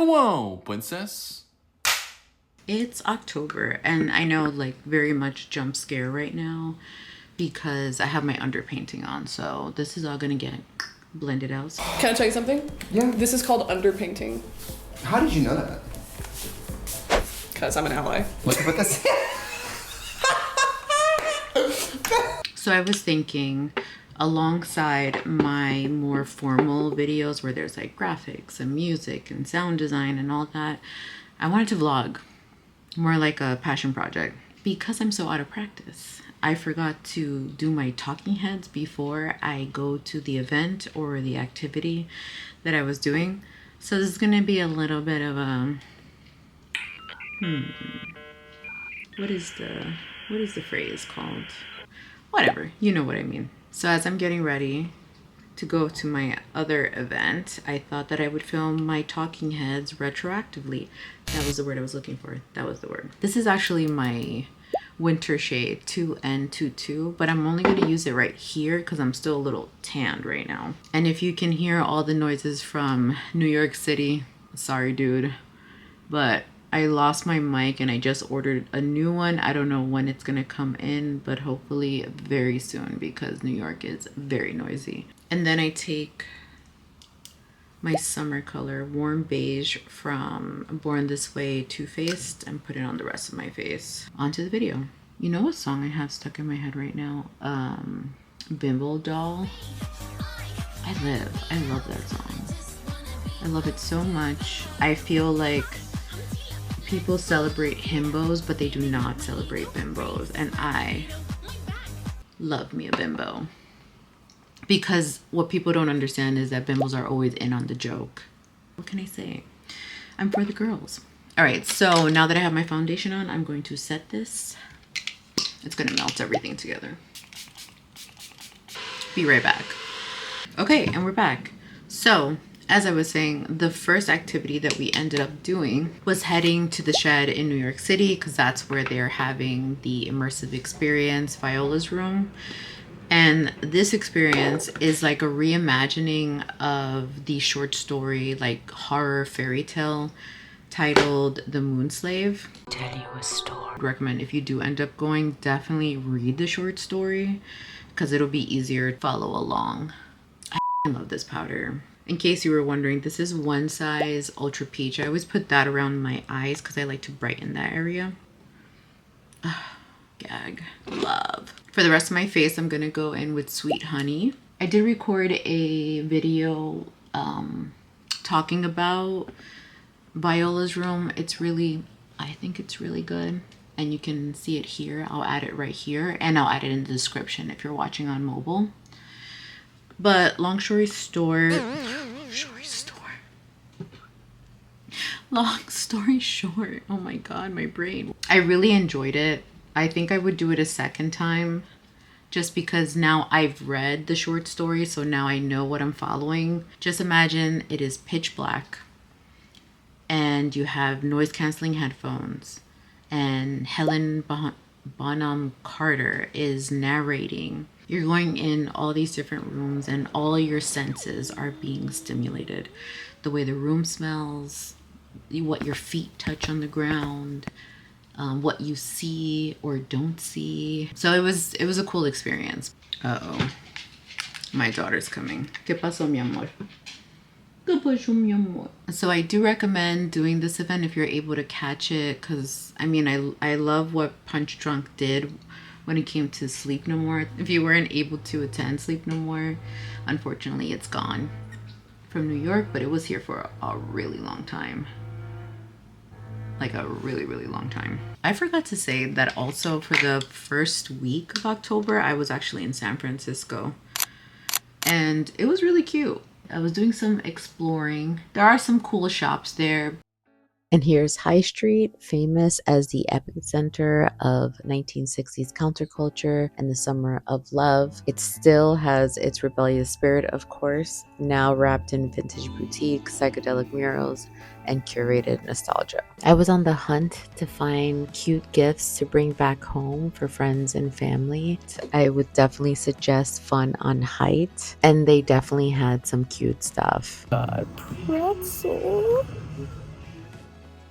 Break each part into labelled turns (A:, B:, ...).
A: Hello, princess.
B: It's October, and I know, like, very much jump scare right now because I have my underpainting on, so this is all gonna get blended out.
C: Can I tell you something?
D: Yeah.
C: This is called underpainting.
D: How did you know that?
C: Because I'm an ally.
D: Look at this.
B: So I was thinking, alongside my more formal videos where there's like graphics and music and sound design and all that, I wanted to vlog more like a passion project. Because I'm so out of practice, I forgot to do my talking heads before I go to the event or the activity that I was doing. So this is gonna be a little bit of a what is the phrase called? Whatever, you know what I mean. So as I'm getting ready to go to my other event, I thought that I would film my talking heads retroactively. That was the word I was looking for. That was the word. This is actually my winter shade 2N22, but I'm only going to use it right here because I'm still a little tanned right now. And if you can hear all the noises from New York City, sorry dude, but I lost my mic and I just ordered a new one. I don't know when it's gonna come in, but hopefully very soon because New York is very noisy. And then I take my summer color, warm beige from Born This Way Too Faced, and put it on the rest of my face. Onto the video. You know what song I have stuck in my head right now? Bimble Doll. I love that song. I love it so much. I feel like people celebrate himbos, but they do not celebrate bimbos. And I love me a bimbo. Because what people don't understand is that bimbos are always in on the joke. What can I say? I'm for the girls. All right, so now that I have my foundation on, I'm going to set this. It's gonna melt everything together. Be right back. Okay, and we're back. So, as I was saying, the first activity that we ended up doing was heading to the shed in New York City because that's where they're having the immersive experience, Viola's room. And this experience is like a reimagining of the short story, like horror fairy tale titled The Moon Slave. Tell you a story. I'd recommend if you do end up going, definitely read the short story because it'll be easier to follow along. I love this powder. In case you were wondering, this is One Size Ultra Peach. I always put that around my eyes because I like to brighten that area. Gag. Love. For the rest of my face, I'm going to go in with Sweet Honey. I did record a video talking about Viola's room. I think it's really good. And you can see it here. I'll add it right here. And I'll add it in the description if you're watching on mobile. But long story short, oh my god, my brain. I really enjoyed it. I think I would do it a second time just because now I've read the short story, so now I know what I'm following. Just imagine it is pitch black and you have noise canceling headphones and Helen Bonham Carter is narrating. You're going in all these different rooms and all your senses are being stimulated. The way the room smells, what your feet touch on the ground, what you see or don't see. So it was a cool experience. Uh-oh, my daughter's coming. ¿Qué pasó, mi amor? ¿Qué pasó, mi amor? So I do recommend doing this event if you're able to catch it, because I mean, I love what Punch Drunk did when it came to Sleep No More. If you weren't able to attend Sleep No More, unfortunately it's gone from New York, but it was here for a really long time. Like a really, really long time. I forgot to say that also for the first week of October, I was actually in San Francisco. And it was really cute. I was doing some exploring. There are some cool shops there. And here's High Street, famous as the epicenter of 1960s counterculture and the summer of love. It still has its rebellious spirit, of course, now wrapped in vintage boutique, psychedelic murals, and curated nostalgia. I was on the hunt to find cute gifts to bring back home for friends and family. I would definitely suggest Fun on Height, and they definitely had some cute stuff. Pretzel.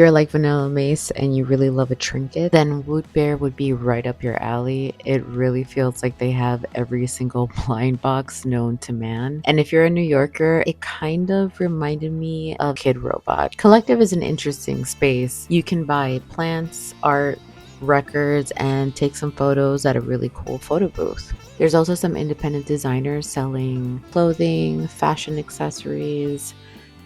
B: you're like Vanilla Mace and you really love a trinket, then Woot Bear would be right up your alley. It really feels like they have every single blind box known to man. And if you're a New Yorker, it kind of reminded me of Kid Robot. Collective is an interesting space. You can buy plants, art, records, and take some photos at a really cool photo booth. There's also some independent designers selling clothing, fashion accessories,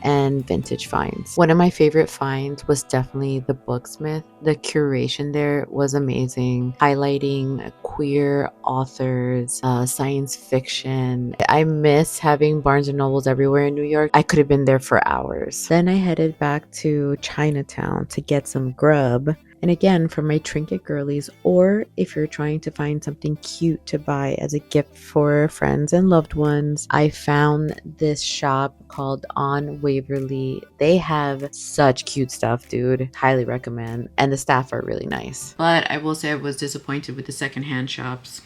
B: and vintage finds. One of my favorite finds was definitely the Booksmith. The curation there was amazing, highlighting queer authors, science fiction. I miss having Barnes and Nobles everywhere in New York. I could have been there for hours. Then I headed back to Chinatown to get some grub. And again, for my trinket girlies, or if you're trying to find something cute to buy as a gift for friends and loved ones, I found this shop called On Waverly. They have such cute stuff, dude. Highly recommend. And the staff are really nice. But I will say I was disappointed with the secondhand shops.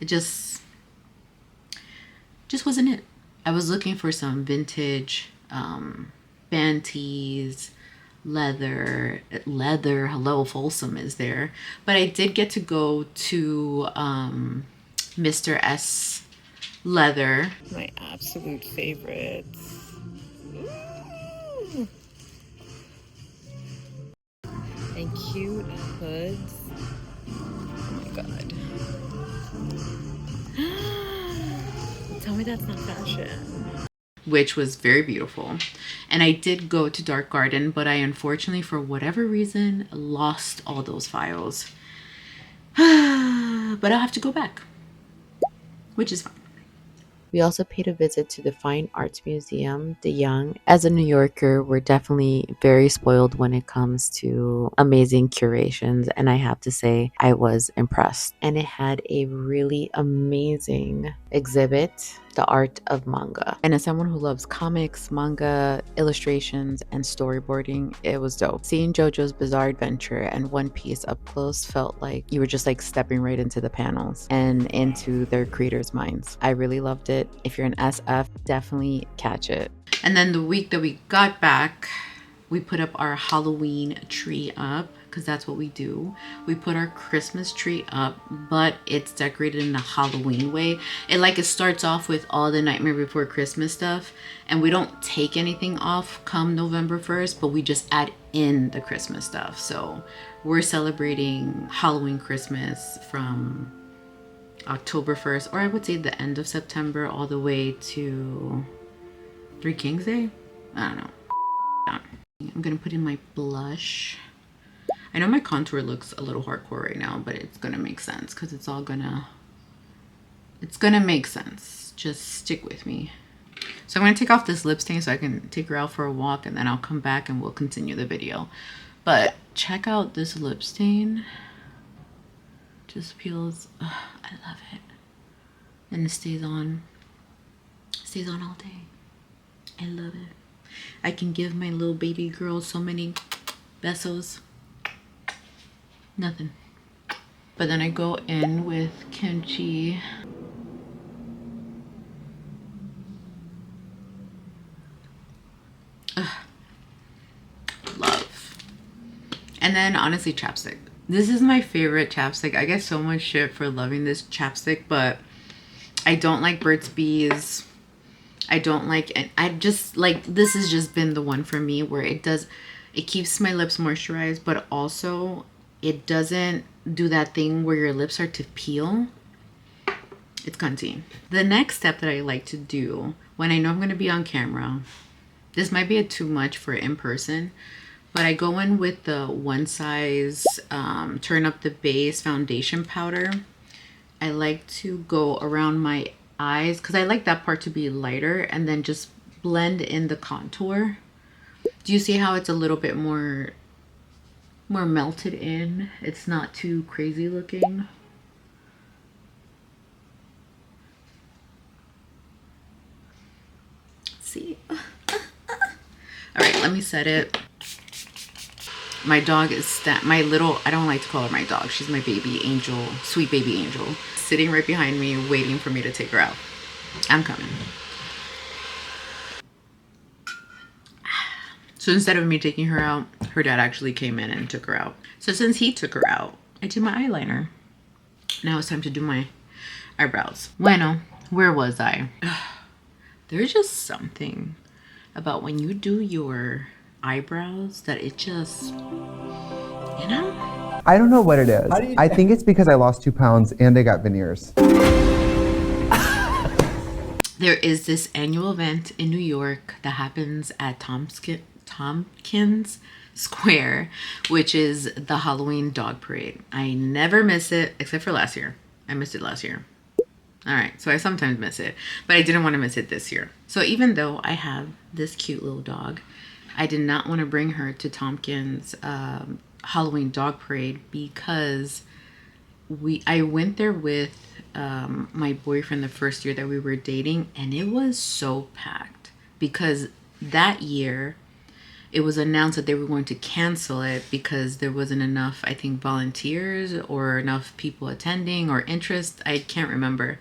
B: It just wasn't it. I was looking for some vintage band tees, leather. Hello, Folsom is there. But I did get to go to Mr. S Leather.
C: My absolute favorites. Ooh. And cute hoods. Oh my god. Tell me that's not fashion.
B: Which was very beautiful. And I did go to Dark Garden, but I unfortunately, for whatever reason, lost all those files. But I'll have to go back, which is fine. We also paid a visit to the Fine Arts Museum, De Young. As a New Yorker, we're definitely very spoiled when it comes to amazing curations, and I have to say I was impressed. And it had a really amazing exhibit, The Art of Manga. And as someone who loves comics, manga, illustrations, and storyboarding, it was dope. Seeing JoJo's Bizarre Adventure and One Piece up close felt like you were just like stepping right into the panels and into their creators' minds. I really loved it. If you're an SF, definitely catch it. And then the week that we got back, we put up our Halloween tree up, because that's what we do. We put our Christmas tree up, but it's decorated in a Halloween way. It starts off with all the Nightmare Before Christmas stuff, and we don't take anything off come November 1st, but we just add in the Christmas stuff. So we're celebrating Halloween Christmas from October 1st, or I would say the end of September, all the way to Three Kings Day. I don't know. I'm gonna put in my blush. I know my contour looks a little hardcore right now, but it's gonna make sense because it's gonna make sense. Just stick with me. So I'm gonna take off this lip stain so I can take her out for a walk, and then I'll come back and we'll continue the video. But check out this lip stain. Just peels. I love it. And it stays on all day. I love it. I can give my little baby girl so many besos. Nothing. But then I go in with kimchi. Love. And then honestly, chapstick. This is my favorite chapstick. I get so much shit for loving this chapstick, but I don't like Burt's Bees. I don't like it. I just like, this has just been the one for me where it keeps my lips moisturized, but also it doesn't do that thing where your lips start to peel. It's cunty. The next step that I like to do when I know I'm going to be on camera, this might be too much for in person, but I go in with the One Size Turn Up the Base foundation powder. I like to go around my eyes because I like that part to be lighter, and then just blend in the contour. Do you see how it's a little bit more melted in? It's not too crazy looking. See? All right, let me set it. My dog is I don't like to call her my dog. She's my baby angel, sweet baby angel, sitting right behind me, waiting for me to take her out. I'm coming. So instead of me taking her out, her dad actually came in and took her out. So since he took her out, I did my eyeliner. Now it's time to do my eyebrows. Bueno, where was I? There's just something about when you do your eyebrows that it just, you know?
D: I don't know what it is. I think it's because I lost 2 pounds and I got veneers.
B: There is this annual event in New York that happens at Tompkins Square, which is the Halloween dog parade. I never miss it except for last year. I missed it last year. All right, so I sometimes miss it, but I didn't want to miss it this year. So even though I have this cute little dog, I did not want to bring her to Tompkins Halloween dog parade because I went there with my boyfriend the first year that we were dating, and it was so packed because that year it was announced that they were going to cancel it because there wasn't enough, I think, volunteers or enough people attending or interest. I can't remember.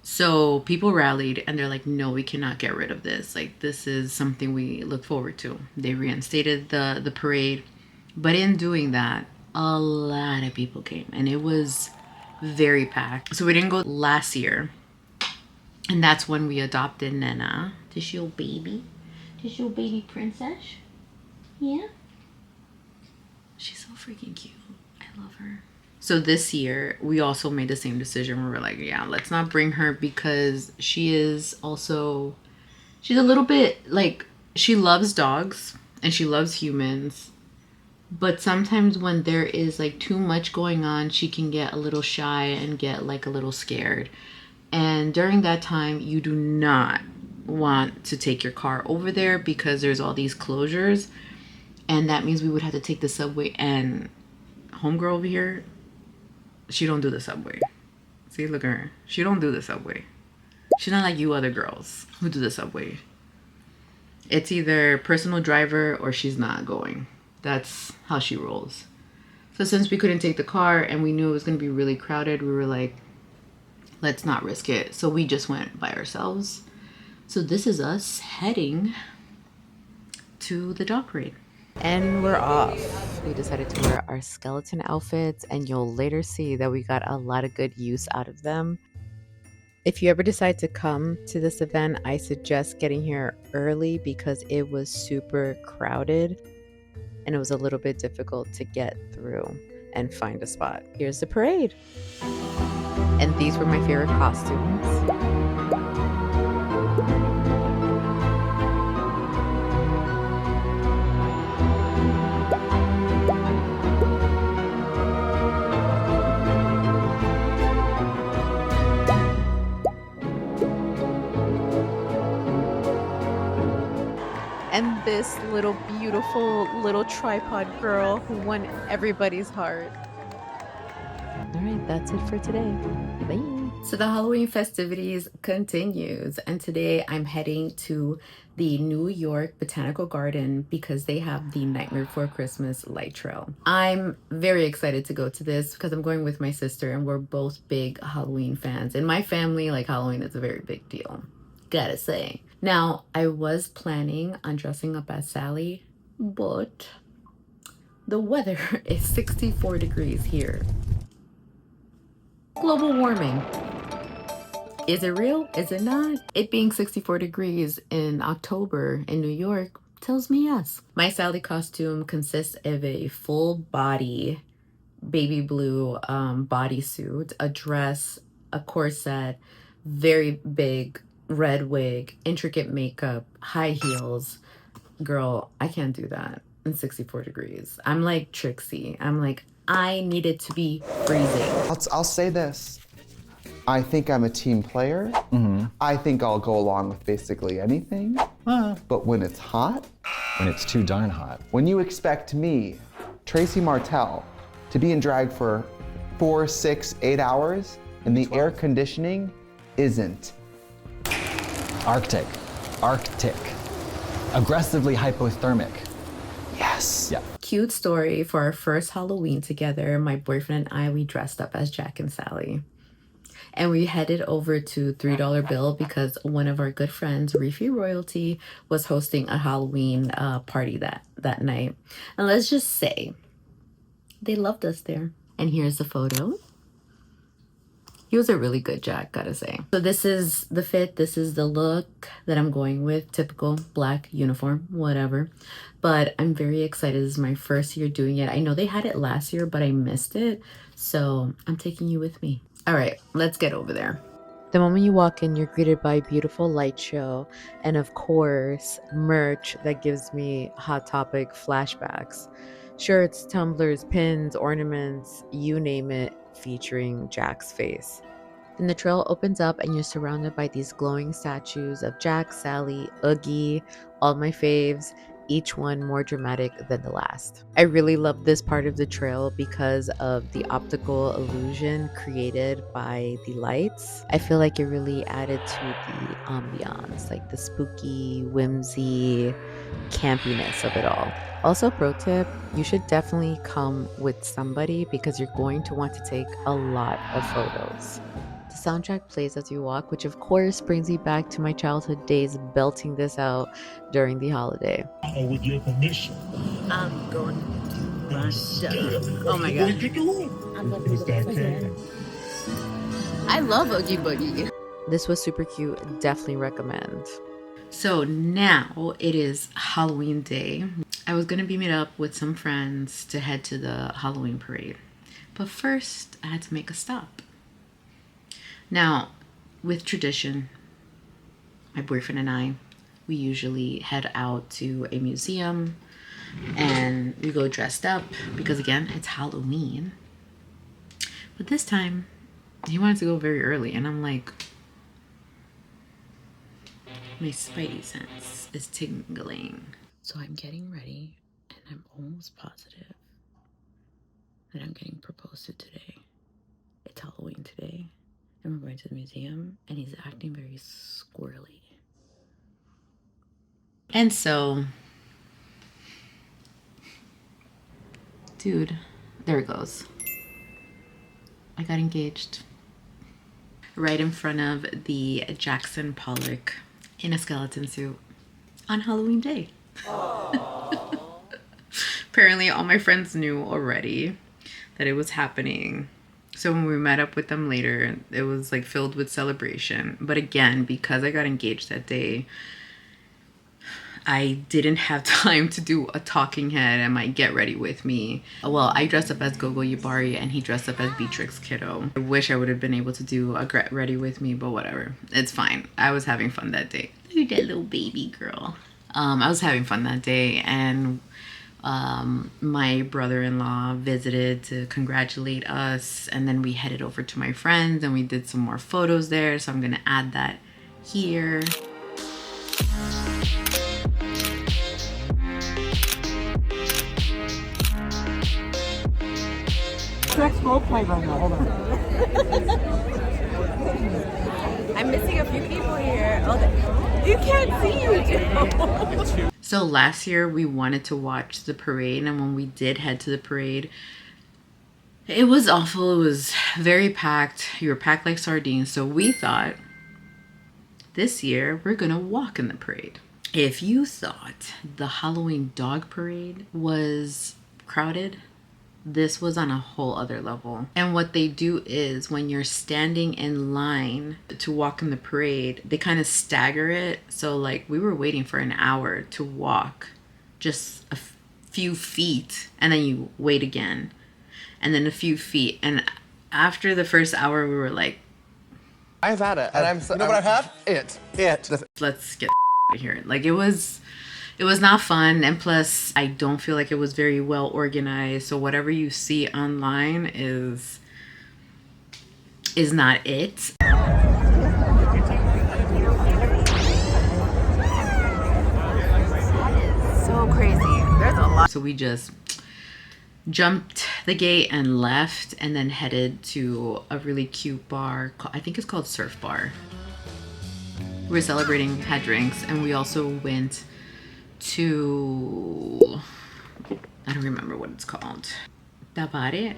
B: So people rallied and they're like, no, we cannot get rid of this. Like, this is something we look forward to. They reinstated the parade. But in doing that, a lot of people came and it was very packed. So we didn't go last year. And that's when we adopted Nena. This your baby? This your baby princess? Yeah? She's so freaking cute. I love her. So this year, we also made the same decision where we're like, yeah, let's not bring her because she is also, she's a little bit like, she loves dogs and she loves humans. But sometimes when there is like too much going on, she can get a little shy and get like a little scared. And during that time, you do not want to take your car over there because there's all these closures. And that means we would have to take the subway, and homegirl over here, she don't do the subway. See, look at her. She don't do the subway. She's not like you other girls who do the subway. It's either personal driver or she's not going. That's how she rolls. So since we couldn't take the car and we knew it was going to be really crowded, we were like, let's not risk it. So we just went by ourselves. So this is us heading to the dog parade. And we're off. We decided to wear our skeleton outfits, and you'll later see that we got a lot of good use out of them. If you ever decide to come to this event, I suggest getting here early because it was super crowded and it was a little bit difficult to get through and find a spot. Here's the parade. And these were my favorite costumes. And this little beautiful little tripod girl who won everybody's heart. All right, that's it for today. Bye. So the Halloween festivities continues, and today I'm heading to the New York Botanical Garden because they have the Nightmare Before Christmas light trail. I'm very excited to go to this because I'm going with my sister and we're both big Halloween fans. In my family, like, Halloween is a very big deal, gotta say. Now, I was planning on dressing up as Sally, but the weather is 64 degrees here. Global warming. Is it real? Is it not? It being 64 degrees in October in New York tells me yes. My Sally costume consists of a full body baby blue bodysuit, a dress, a corset, very big red wig, intricate makeup, high heels. Girl, I can't do that in 64 degrees. I'm like Trixie. I'm like, I need it to be freezing.
D: I'll say this. I think I'm a team player. I think I'll go along with basically anything. But when it's hot,
E: When it's too darn hot.
D: when you expect me, Tracy Martell, to be in drag for 4, 6, 8 hours, and the air conditioning isn't.
E: Arctic. Aggressively hypothermic.
D: Yes.
E: Yeah.
B: Cute story. For our first Halloween together, my boyfriend and I, we dressed up as Jack and Sally. and we headed over to $3 Bill because one of our good friends, Reefy Royalty, was hosting a Halloween party that night. And let's just say they loved us there. And here's the photo. He was a really good Jack, gotta say. So this is the fit, this is the look that I'm going with. Typical black uniform, whatever. But I'm very excited. This is my first year doing it. I know they had it last year, but I missed it. So I'm taking you with me. All right, let's get over there. The moment you walk in, you're greeted by a beautiful light show and, of course, merch that gives me Hot Topic flashbacks. Shirts, tumblers, pins, ornaments, you name it, featuring Jack's face. Then the trail opens up and you're surrounded by these glowing statues of Jack, Sally, Oogie, all my faves, each one more dramatic than the last. I really love this part of the trail because of the optical illusion created by the lights. I feel like it really added to the ambiance, like the spooky, whimsy, campiness of it all. Also, pro tip, you should definitely come with somebody because you're going to want to take a lot of photos. The soundtrack plays as you walk, which of course brings me back to my childhood days belting this out during the holiday.
F: With your permission.
C: I'm going to Russia.
B: Oh my god.
C: I'm going to go
B: I love Oogie Boogie. This was super cute. Definitely recommend. So now it is Halloween day. I was going to be meet up with some friends to head to the Halloween parade. But first, I had to make a stop. Now, with tradition, my boyfriend and I, we usually head out to a museum and we go dressed up because, again, it's Halloween. But this time, he wanted to go very early and I'm like, my spidey sense is tingling. So I'm getting ready and I'm almost positive that I'm getting proposed to today. It's Halloween today and we're going to the museum and he's acting very squirrely. And so, dude, there it goes. I got engaged right in front of the Jackson Pollock in a skeleton suit on Halloween day. Apparently all my friends knew already that it was happening. So when we met up with them later, it was like filled with celebration. But again, because I got engaged that day, I didn't have time to do a talking head and my get ready with me. Well, I dressed up as Gogo Yubari and he dressed up as Beatrix Kiddo. I wish I would have been able to do a get ready with me, but whatever. It's fine. I was having fun that day. Look at that little baby girl. I was having fun that day and my brother-in-law visited to congratulate us and then we headed over to my friends and we did some more photos there. So I'm gonna add that here.
G: Next role play right now. Hold on.
C: I'm missing a few people here. Oh, you can't see you.
B: So last year we wanted to watch the parade and when we did head to the parade, it was awful. It was very packed. You were packed like sardines. So we thought this year we're gonna walk in the parade. If you thought the Halloween dog parade was crowded, this was on a whole other level. And what they do is when you're standing in line to walk in the parade, they kind of stagger it. So like we were waiting for an hour to walk just a few feet and then you wait again and then a few feet. And after the first hour, we were like,
H: I've had it. And you know what I've had? It.
B: let's get out of here. Like it was not fun, and plus I don't feel like it was very well organized. So whatever you see online is not it.
C: So crazy. There's a lot.
B: So we just jumped the gate and left and then headed to a really cute bar. I think it's called Surf Bar. We were celebrating, had drinks, and we also went to, I don't remember what it's called. Tabare.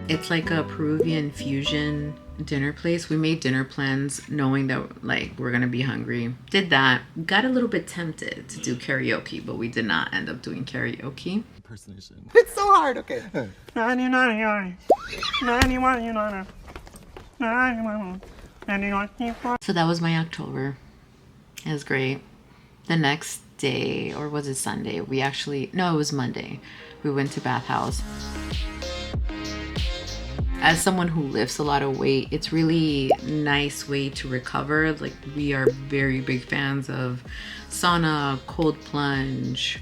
B: It's like a Peruvian fusion dinner place. We made dinner plans knowing that like we're gonna be hungry. Did that. Got a little bit tempted to do karaoke, but we did not end up doing karaoke.
E: Impersonation.
H: It's so hard. Okay.
B: So that was my October. It was great. The next day, or was it Sunday? No, it was Monday. We went to Bathhouse. As someone who lifts a lot of weight, it's really nice way to recover. Like we are very big fans of sauna, cold plunge,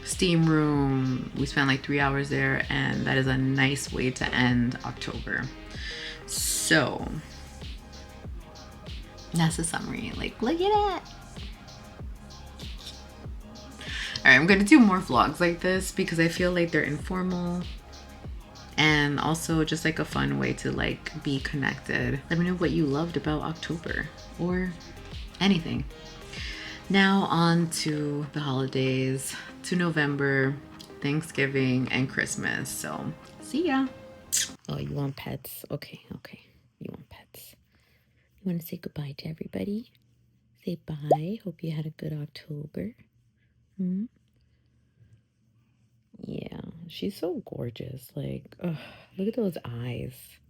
B: steam room. We spent like 3 hours there, and that is a nice way to end October. So that's the summary. Like, look at that. All right, I'm gonna do more vlogs like this because I feel like they're informal and also just like a fun way to like be connected. Let me know what you loved about October or anything. Now on to the holidays, to November, Thanksgiving, and Christmas. So see ya. Oh, you want pets? Okay. You want pets. You want to say goodbye to everybody? Say bye. Hope you had a good October. Yeah, she's so gorgeous. Like, ugh, look at those eyes.